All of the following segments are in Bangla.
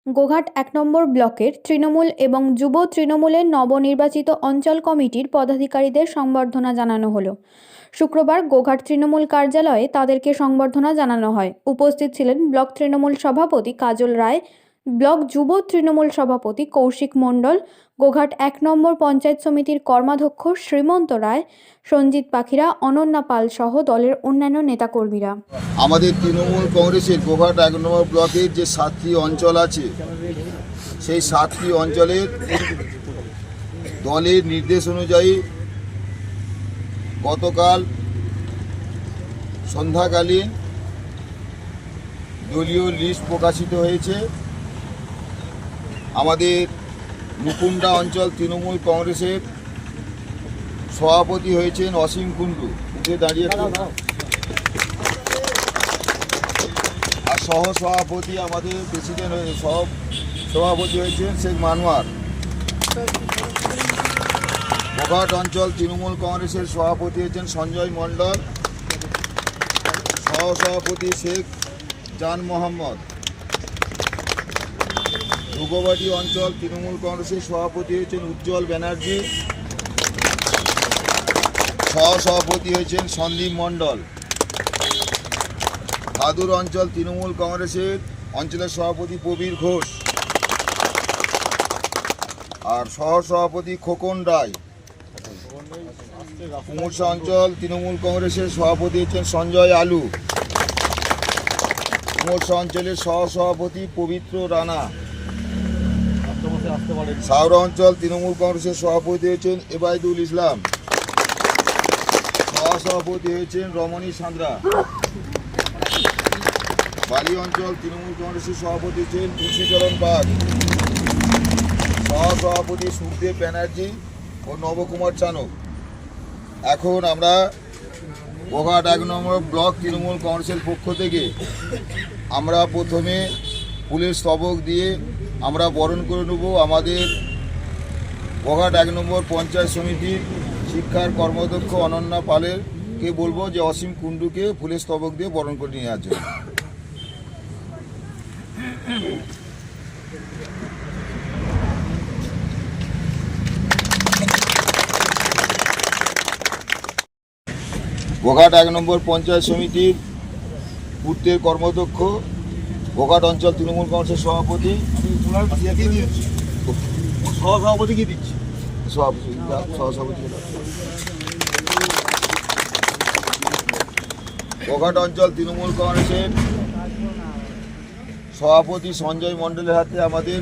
গোঘাট ১ নম্বর ব্লকের তৃণমূল এবং যুব তৃণমূলের নবনির্বাচিত অঞ্চল কমিটির পদাধিকারীদের সংবর্ধনা জানানো হলো। শুক্রবার গোঘাট তৃণমূল কার্যালয়ে তাদেরকে সংবর্ধনা জানানো হয়। উপস্থিত ছিলেন ব্লক তৃণমূল সভাপতি কাজল রায়, ব্লক যুব তৃণমূল সভাপতি কৌশিক মণ্ডল, গোঘাট ১ নম্বর পঞ্চায়েত সমিতির কর্মাধ্যক্ষ শ্রীমন্ত রায়, সঞ্জিত পাখিরা, অনন্যা পাল সহ দলের অন্যান্য নেতাকর্মীরা। আমাদের তৃণমূল কংগ্রেসের গোঘাট ১ নম্বর ব্লকের যে ৭টি অঞ্চল আছে, সেই ৭টি অঞ্চলের দলের নির্দেশ অনুযায়ী গতকাল সন্ধ্যাকালীন দলীয় লিস্ট প্রকাশিত হয়েছে। আমাদের মুকুন্ডা অঞ্চল তৃণমূল কংগ্রেসের সভাপতি হয়েছেন অসীম কুণ্ডু, উঠে দাঁড়িয়ে, আর সহ সভাপতি আমাদের প্রেসিডেন্ট সভাপতি হয়েছেন শেখ মানোয়ার। গোঘাট অঞ্চল তৃণমূল কংগ্রেসের সভাপতি হয়েছেন সঞ্জয় মণ্ডল, সহ সভাপতি শেখ জান মোহাম্মদ। দুগবাটি অঞ্চল তৃণমূল কংগ্রেসের সভাপতি হয়েছেন উজ্জ্বল ব্যানার্জি, সহ সভাপতি হয়েছেন সন্দীপ মণ্ডল। ভাদুর অঞ্চল তৃণমূল কংগ্রেসের অঞ্চলের সভাপতি প্রবীর ঘোষ, আর সহ সভাপতি খোকন রায়। কুমুরসা অঞ্চল তৃণমূল কংগ্রেসের সভাপতি হচ্ছেন সঞ্জয় আলু, কুমুরসা অঞ্চলের সহ সভাপতি পবিত্র রানা। সাউরা অঞ্চল তৃণমূল কংগ্রেসের সভাপতি হচ্ছেন এবায়দুল ইসলাম, সহ সভাপতি হয়েছেন রমণী সান্দ্রা। বালি অঞ্চল তৃণমূল কংগ্রেসের সভাপতি হচ্ছেন তুলসীচরণ বাগ, সহ সভাপতি সুখদেব ব্যানার্জি ও নবকুমার চানক। এখন আমরা গোঘাট ১ নম্বর ব্লক তৃণমূল কংগ্রেসের পক্ষ থেকে আমরা প্রথমে ফুলের স্তবক দিয়ে আমরা বরণ করে নেব আমাদের গোঘাট ১ নম্বর পঞ্চায়েত সমিতির শিক্ষার কর্মাধ্যক্ষ অনন্যা পালেরকে বলবো যে অসীম কুণ্ডুকে ফুলের স্তবক দিয়ে বরণ করে নিয়ে আসবে। গোঘাট ১ নম্বর পঞ্চায়েত সমিতির পূর্তের কর্মাধ্যক্ষ, গোঘাট অঞ্চল তৃণমূল কংগ্রেসের সভাপতি, সহসভাপতিকে দিচ্ছি, গোঘাট অঞ্চল তৃণমূল কংগ্রেসের সভাপতি সঞ্জয় মণ্ডলের হাতে আমাদের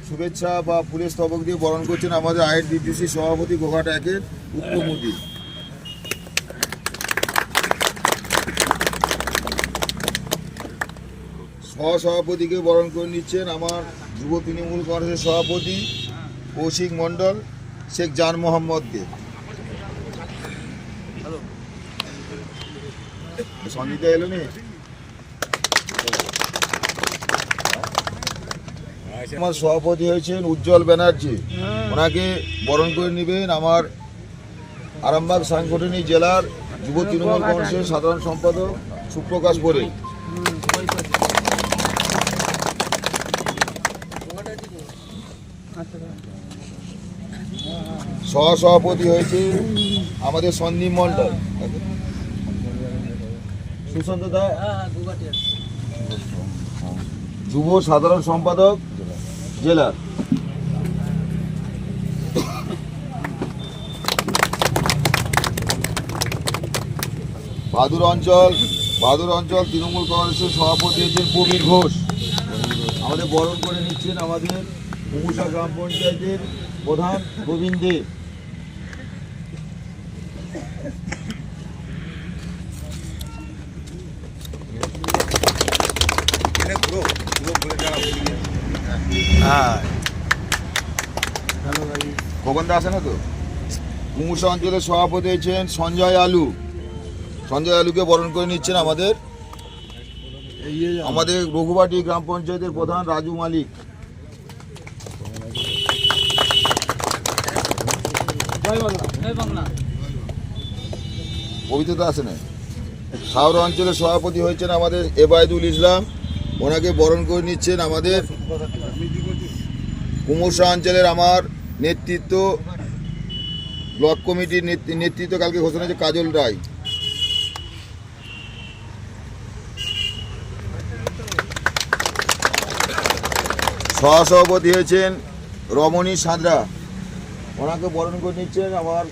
শুভেচ্ছা বা ফুলের স্তবক দিয়ে বরণ করছেন আমাদের আইএনটিটিউসি সভাপতি গোঘাট ১-এর উত্তম মোদী। সহসভাপতিকে বরণ করে নিচ্ছেন আমার যুব তৃণমূল কংগ্রেসের সভাপতি কৌশিক মণ্ডল, শেখ জান মোহাম্মদ দে। সঞ্জিতা এলো নি? আমার সভাপতি হয়েছেন উজ্জ্বল ব্যানার্জি, ওনাকে বরণ করে নেবেন আমার আরামবাগ সাংগঠনিক জেলার যুব তৃণমূল কংগ্রেসের সাধারণ সম্পাদক সুপ্রকাশ বরে। সহসভাপতি হয়েছে আমাদের সন্দীপ মণ্ডল, সুশান্ত দা যুব সাধারণ সম্পাদক জেলার। ভাদুর অঞ্চল তৃণমূল কংগ্রেসের সভাপতি হচ্ছেন প্রবীর ঘোষ। আমাদের বরণ করে নিচ্ছেন আমাদের কুমুরসা গ্রাম পঞ্চায়েতের প্রধান গোবিন্দ দেব। খোকনদা আছে না তো? কুমুরসা অঞ্চলের সভাপতি হয়েছেন সঞ্জয় আলুকে বরণ করে নিচ্ছেন আমাদের রঘুবাটি গ্রাম পঞ্চায়েতের প্রধান রাজু মালিক। পবিত্রতা আছে না? সাউরা অঞ্চলের সভাপতি হয়েছেন আমাদের এবায়দুল ইসলাম ওনাকে বরণ করে নিচ্ছেন আমাদের কুমুরসা অঞ্চলের আমার নেতৃত্ব, ব্লক কমিটির নেতৃত্ব কালকে ঘোষণা হয়েছে কাজল রায়। সহসভাপতি হয়েছেন রমণী সাঁতরা, ওনাকে বরণ করে নিচ্ছেন আমার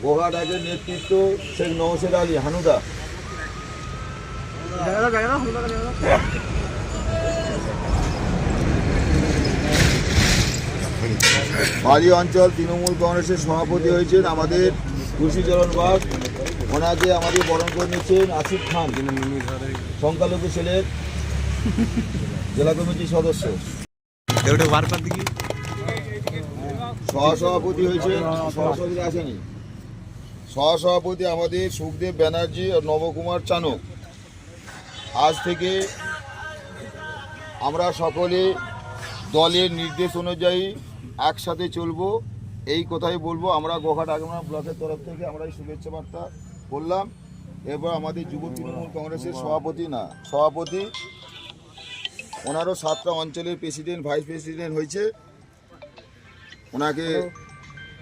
গোঘাট একের নেতৃত্ব শেখ নওশের আলী হানুদা। বাড়ি অঞ্চল তৃণমূল কংগ্রেসের সভাপতি হয়েছেন আমাদের তুলসীচরণ বাগ, ওনাকে আমাদের বরণ করে নিচ্ছেন আসিফ খান, সংখ্যালঘু ছেলের জেলা কমিটির সদস্য। সহসভাপতি হয়েছেন, সহসভাপতি আসেনি, সহসভাপতি আমাদের সুখদেব ব্যানার্জি ও নবকুমার চানক। আজ থেকে আমরা সকলে দলের নির্দেশ অনুযায়ী একসাথে চলবো, এই কথাই বলবো। আমরা গোঘাট আগমনা ব্লকের তরফ থেকে আমরা এই শুভেচ্ছা বার্তা বললাম। এবার আমাদের যুব তৃণমূল কংগ্রেসের সভাপতি ওনারও 7টা অঞ্চলের প্রেসিডেন্ট ভাইস প্রেসিডেন্ট হয়েছে, ওনাকে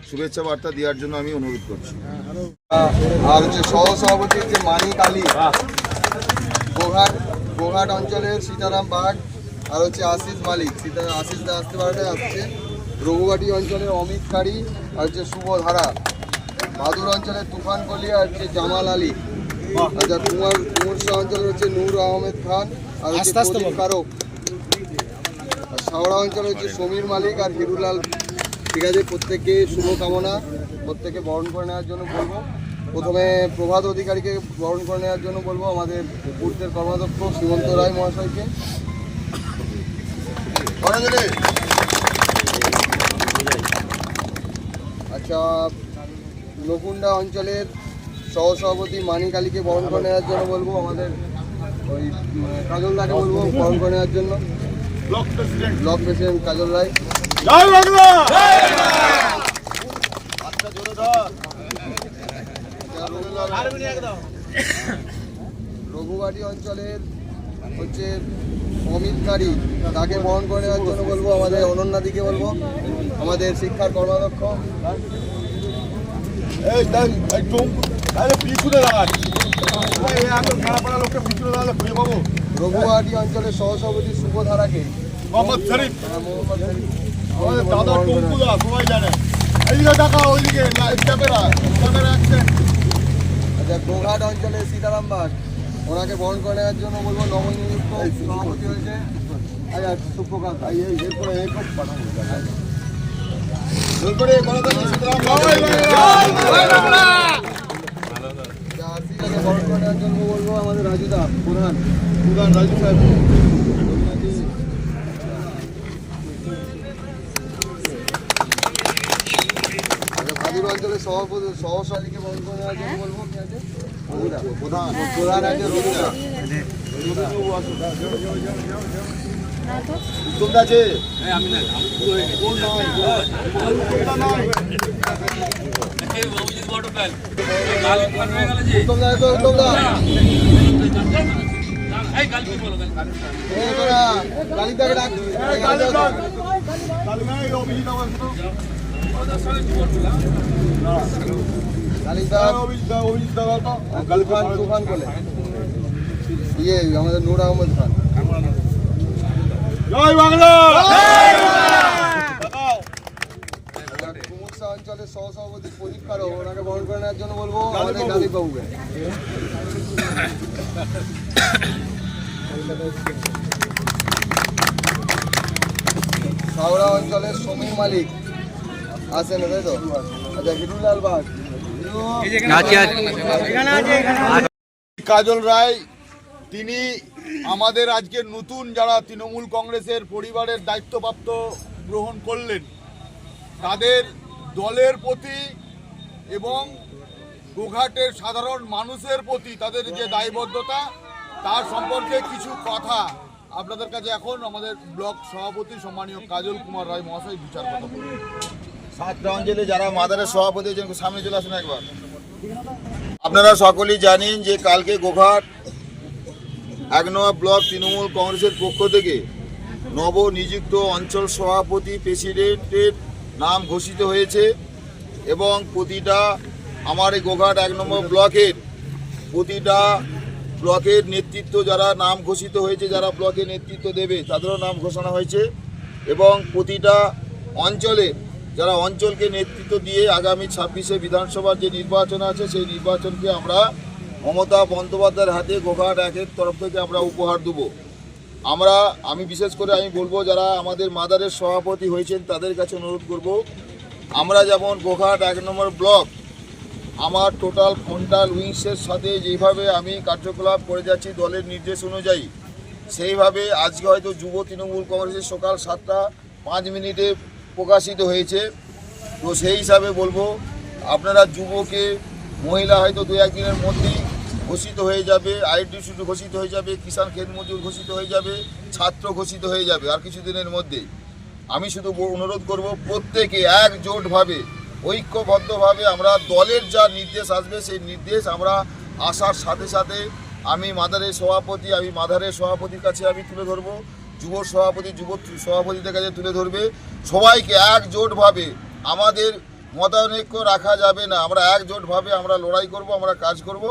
শুভেচ্ছা বার্তা দেওয়ার জন্য আমি অনুরোধ করছি। আর হচ্ছে সহসভাপতি হচ্ছে মানিক আলী, গোঘাট অঞ্চলের সীতারাম বাগ, আর হচ্ছে আশিস মালিক, আশিস দা আসতে পারে আসছে। রঘুবাটি অঞ্চলের অমিত কারি, আর হচ্ছে শুভ ধারা। ভাদুর অঞ্চলের তুফান কলি, আর হচ্ছে জামাল আলী। আচ্ছা কুমুরসা অঞ্চলের হচ্ছে নূর আহমেদ খান, আর হচ্ছে প্রদীপ কারক। আর শাওড়া অঞ্চলে হচ্ছে সমীর মালিক আর হিরুলাল। ঠিক আছে, প্রত্যেককে শুভকামনা, প্রত্যেকে বরণ করে নেওয়ার জন্য বলবো। প্রথমে প্রভাত অধিকারীকে বরণ করে নেওয়ার জন্য বলবো, আমাদের পূর্তের কর্মাধ্যক্ষ শ্রীমন্ত রায় মহাশয়কে। আচ্ছা, নকুন্ডা অঞ্চলের সহসভাপতি মানিক আলীকে বরণ করে নেওয়ার জন্য বলবো, আমাদের ওই কাজল দাকে বলবো বরণ করে নেওয়ার জন্য। ব্লক প্রেসিডেন্ট কাজল রায়। রঘুবাটি অঞ্চলের হচ্ছে অমিত কারি, তাকে বরণ করে নেওয়ার জন্য বলবো, আমাদের অনন্যাদিকে বলবো, আমাদের শিক্ষার কর্মাধ্যক্ষ। রঘুবাটি অঞ্চলের সহসভাপতি শুভ ধারাকে মোহাম্মদ শরীফ। আচ্ছা, গোঘাট অঞ্চলের সীতারাম বাগ, ওনাকে বরণ করে নেওয়ার জন্য বলবো, নবনিযুক্ত সভাপতি হয়েছে আচ্ছা সুপ্রকাশ। বরণ করে নেওয়ার জন্য বলবো আমাদের রাজুদা প্রধান রাজু সাহেব। ভাদুর অঞ্চলের সহসভাপতিকে বরণ করে নেওয়ার জন্য বলবো প্রধান আছে রবিদা। উত্তম আছে তুফান বলে আমাদের নূর আহমদ খান। জয় বাংলা। কুমুরসা অঞ্চলের সহসভাপতি প্রদীপ কারক, ওনাকে বরণ করে নেওয়ার জন্য বলবো আমাদের গালিব বাবুকে। শাওড়া অঞ্চলের সমীর মালিক আছেন, তাই তো? আচ্ছা, হিরুলাল বাগ। কাজল রায়, তিনি আমাদের আজকের নতুন যারা তৃণমূল কংগ্রেসের পরিবারের দায়িত্বপ্রাপ্ত গ্রহণ করলেন, তাদের দলের প্রতি এবং গোঘাটের সাধারণ মানুষের প্রতি তাদের যে দায়বদ্ধতা, তার সম্পর্কে কিছু কথা আপনাদের কাছে এখন আমাদের ব্লক সভাপতি সম্মানীয় কাজল কুমার রায় মহাশয় বিচার কথা বলবেন। 7টা অঞ্চলে যারা মাদারের সভাপতি সামনে চলে আসুন একবার। আপনারা সকলেই জানেন যে কালকে গোঘাট 1 নম্বর ব্লক তৃণমূল কংগ্রেসের পক্ষ থেকে নবনিযুক্ত অঞ্চল সভাপতি প্রেসিডেন্টের নাম ঘোষিত হয়েছে এবং প্রতিটা আমার এই গোঘাট 1 নম্বর ব্লকের প্রতিটা ব্লকের নেতৃত্ব যারা নাম ঘোষিত হয়েছে, যারা ব্লকে নেতৃত্ব দেবে তাদেরও নাম ঘোষণা হয়েছে এবং প্রতিটা অঞ্চলে যারা অঞ্চলকে নেতৃত্ব দিয়ে আগামী 26শে বিধানসভার যে নির্বাচন আছে সেই নির্বাচনকে আমরা মমতা বন্দ্যোপাধ্যায়ের হাতে গোঘাট 1-এর তরফ থেকে আমরা উপহার দেবো। আমি বিশেষ করে বলবো যারা আমাদের মাদারের সভাপতি হয়েছেন তাদের কাছে অনুরোধ করব, আমরা যেমন গোঘাট 1 নম্বর ব্লক আমার টোটাল ফ্রন্টাল উইংসের সাথে যেভাবে আমি কার্যকলাপ করে যাচ্ছি দলের নির্দেশ অনুযায়ী, সেইভাবে আজকে হয়তো যুব তৃণমূল কংগ্রেসের সকাল 7:05 প্রকাশিত হয়েছে। তো সেই হিসাবে বলবো আপনারা যুবকে মহিলা হয়তো 2-1 দিনের মধ্যেই ঘোষিত হয়ে যাবে, আইডেন্টি ঘোষিত হয়ে যাবে, কিষাণ ক্ষেত মজুর ঘোষিত হয়ে যাবে, ছাত্র ঘোষিত হয়ে যাবে আর কিছুদিনের মধ্যেই। আমি শুধু অনুরোধ করব প্রত্যেকে একজোটভাবে ঐক্যবদ্ধভাবে আমরা দলের যা নির্দেশ আসবে সেই নির্দেশ আমরা আসার সাথে সাথে আমি মাদারের সভাপতির কাছে আমি তুলে ধরবো, যুব সভাপতিদের কাছে তুলে ধরবে। সবাইকে একজোটভাবে আমাদের মতানৈক্য রাখা যাবে না, আমরা একজোটভাবে আমরা লড়াই করব, আমরা কাজ করব,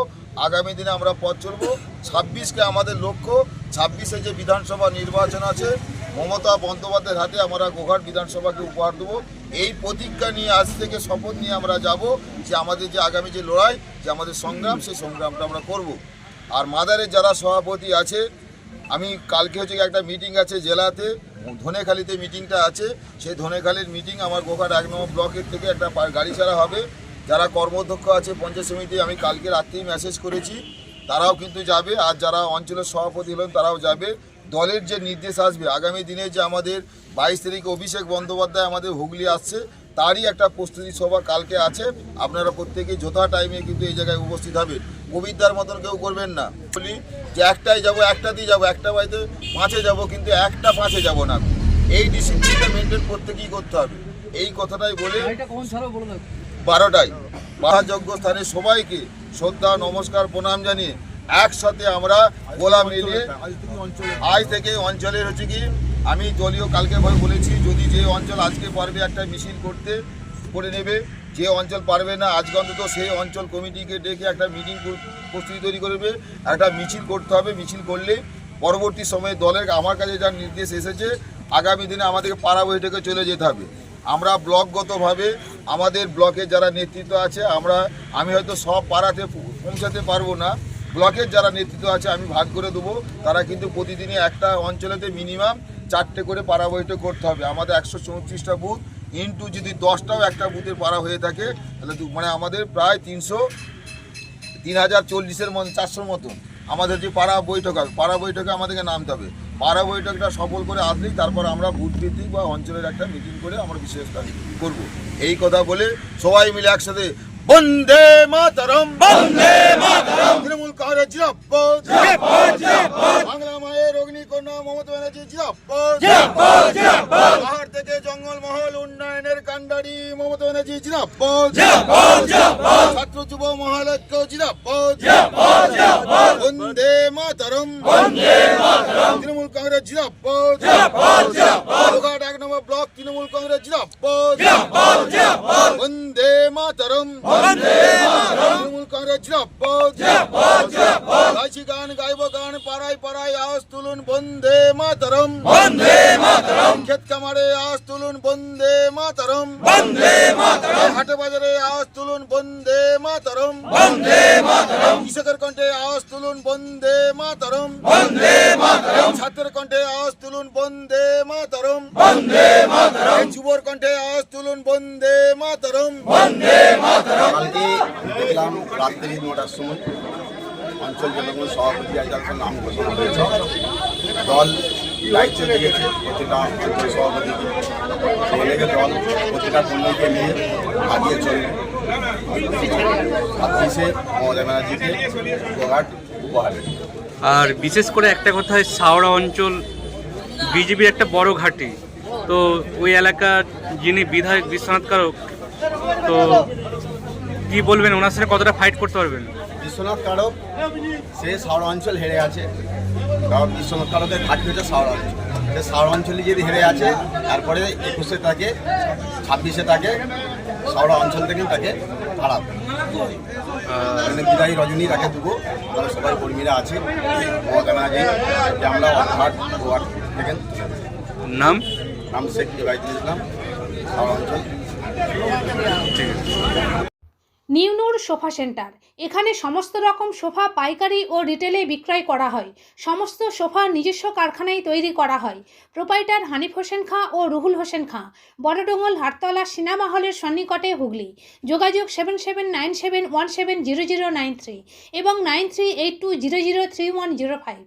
আগামী দিনে আমরা পথ চলব। 26কে আমাদের লক্ষ্য, 26শে যে বিধানসভা নির্বাচন আছে মমতা বন্দ্যোপাধ্যায়ের হাতে আমরা গোঘাট বিধানসভাকে উপহার দেবো। এই প্রতিজ্ঞা নিয়ে আজ থেকে শপথ নিয়ে আমরা যাব যে আমাদের যে আগামী যে লড়াই, যে আমাদের সংগ্রাম, সেই সংগ্রামটা আমরা করব। আর মাদারের যারা সভাপতি আছে, আমি কালকে একটা মিটিং আছে জেলাতে, ধনেখালিতে মিটিংটা আছে, সেই ধনেখালির মিটিং আমার গোঘাট 1 নম্বর ব্লকের থেকে একটা গাড়ি ছাড়া হবে। যারা কর্মাধ্যক্ষ আছে পঞ্চায়েত সমিতি আমি কালকে রাত্রেই মেসেজ করেছি, তারাও কিন্তু যাবে। আর যারা অঞ্চলের সভাপতি হলেন তারাও যাবে। দলের যে নির্দেশ আসবে আগামী দিনে, যে আমাদের 22 তারিখে অভিষেক বন্দ্যোপাধ্যায় আমাদের হুগলি আসছে, তারই একটা প্রস্তুতি সভা কালকে আছে। আপনারা প্রত্যেকেই যথা টাইমে কিন্তু এই জায়গায় উপস্থিত হবেন। কবিতার মতন কেউ করবেন না, বলি যে একটাই যাবো, একটাতেই যাবো, একটা বাড়িতে 5-এ যাবো, কিন্তু একটা 5-এ যাবো না। এই ডিসিপ্লিনটা মেনটেন প্রত্যেকেই করতে হবে। এই কথাটাই বলে 12টায় বাহাযোগ্য স্থানে সবাইকে শ্রদ্ধা নমস্কার প্রণাম জানিয়ে একসাথে আমরা গোলা মিলিয়ে আজ থেকে অঞ্চলের আমি দলীয় কালকে বলেছি, যদি যে অঞ্চল আজকে পারবে একটা মিছিল করে নেবে, যে অঞ্চল পারবে না আজকে অন্তত সেই অঞ্চল কমিটিকে ডেকে একটা মিটিং প্রস্তুতি তৈরি করবে, একটা মিছিল করতে হবে। মিছিল করলে পরবর্তী সময়ে দলের আমার কাছে যার নির্দেশ এসেছে আগামী দিনে আমাদেরকে পাড়া বৈঠকে চলে যেতে হবে। আমরা ব্লকগতভাবে আমাদের ব্লকে যারা নেতৃত্ব আছে আমি হয়তো সব পাড়াতে পৌঁছাতে পারবো না, ব্লকের যারা নেতৃত্ব আছে আমি ভাগ করে দেবো। তারা কিন্তু প্রতিদিনই একটা অঞ্চলেতে মিনিমাম 4টে করে পাড়া বৈঠক করতে হবে। আমাদের 134টা বুথ ইন্টু যদি 10টাও একটা বুথের পাড়া হয়ে থাকে তাহলে মানে আমাদের প্রায় 3040-এর 400 মতন আমাদের যে পাড়া বৈঠক হবে, পাড়া বৈঠকে আমাদেরকে নামতে হবে। পাড়া বৈঠকটা সফল করে আসলেই তারপর আমরা বুথ ভিত্তিক বা অঞ্চলের একটা মিটিং করে আমরা বিশেষ কাজ করবো। এই কথা বলে সবাই মিলে একসাথে বন্দে মাতরম, বন্দে মাতরম, তৃণমূল কংগ্রেস জিন্দাবাদ, জিন্দাবাদ, জিন্দাবাদ, বাংলা মায়ের অগ্নিকন্যা মমতা ব্যানার্জি জিন্দাবাদ, জিন্দাবাদ, জিন্দাবাদ, পাহাড় থেকে জঙ্গলমহল উন্নয়নের কাণ্ডারি মমতা ব্যানার্জি জিন্দাবাদ, জিন্দাবাদ, জিন্দাবাদ, ছাত্র যুব মহালক্ষ্য জিন্দাবাদ, জিন্দাবাদ, জিন্দাবাদ, বন্দে মাতরম, বন্দে মাতরম, তৃণমূল কংগ্রেস জিন্দাবাদ, জিন্দাবাদ, জিন্দাবাদ, গোঘাট 1 নম্বর ব্লক তৃণমূল কংগ্রেস জিন্দাবাদ, জিন্দাবাদ, জিন্দাবাদ, বন্দে মাতরম, বন্দে মাতরম, তৃণমূল কংগ্রেস জিন্দাবাদ, জিন্দাবাদ, জিন্দাবাদ, গাইছি গান গাইব গান, পাড়ায় পাড়ায় আওয়াজ তুলুন বন্দে মাতরম, বন্দে মাতরম, ক্ষেত খামারে আওয়াজ তুলুন বন্দে মাতরম, বন্দে মাতরম, হাটে বাজারে আওয়াজ তুলুন বন্দে মাতরম, বন্দে মাতরম, কৃষকের কণ্ঠে আওয়াজ তুলুন বন্দে মাতরম, বন্দে মাতরম, ছাত্রের কণ্ঠে আওয়াজ তুলুন বন্দে মাতরম, বন্দে মাতরম, যুবর কণ্ঠে আওয়াজ তুলুন বন্দে মাতরম, বন্দে মাতরম। কালকে দেখলাম রাত্রি 9টার সময় অঞ্চল জনগণ সভাপতি আজকাল নাম ঘোষণা হয়েছে। দল দায়িত্ব দিয়েছে প্রতিটা অঞ্চল সভাপতিকে, সেখানে দল প্রতিটা কর্মীকে নিয়ে আগিয়ে চলবে। 26শে মমতা ব্যানার্জিকে গোঘাট উপহার। আর বিশেষ করে একটা কথা, সাওড়া অঞ্চল বিজেপির একটা বড় ঘাঁটি, তো ওই এলাকার যিনি বিধায়ক বিশ্বনাথ কারক, তো কি বলবেন ওনার সাথে কতটা ফাইট করতে পারবেন? বিশ্বনাথ কারক সে সাওড়া অঞ্চল হেরে আছে, কারণ বিশ্বনাথ কারকের ঘাটটি হচ্ছে সাউরা অঞ্চল। সাউরা অঞ্চলে যদি হেরে আছে, তারপরে 21-এ তাকে 26-এ তাকে সাউরা অঞ্চল থেকে তাকে হারাবে। মানে বিদায়ী রজনী তাকে দেবো, আমরা সবাই কর্মীরা আছে আমরা অর্থাৎ গোয়ার থেকে নাম নাম শেখ ইবাইদুল ইসলাম, সাউরা অঞ্চল। ঠিক আছে। নিউ নূর সোফা সেন্টার, এখানে সমস্ত রকম সোফা পাইকারি ও রিটেলে বিক্রয় করা হয়। সমস্ত সোফা নিজস্ব কারখানায় তৈরি করা হয়। প্রোপাইটার হানিফ হোসেন খাঁ ও রুহুল হোসেন খাঁ, বড়ডোঙ্গল হাটতলা সিনেমা হলের সন্নিকটে, হুগলি। যোগাযোগ 7797170093 এবং 9382003105।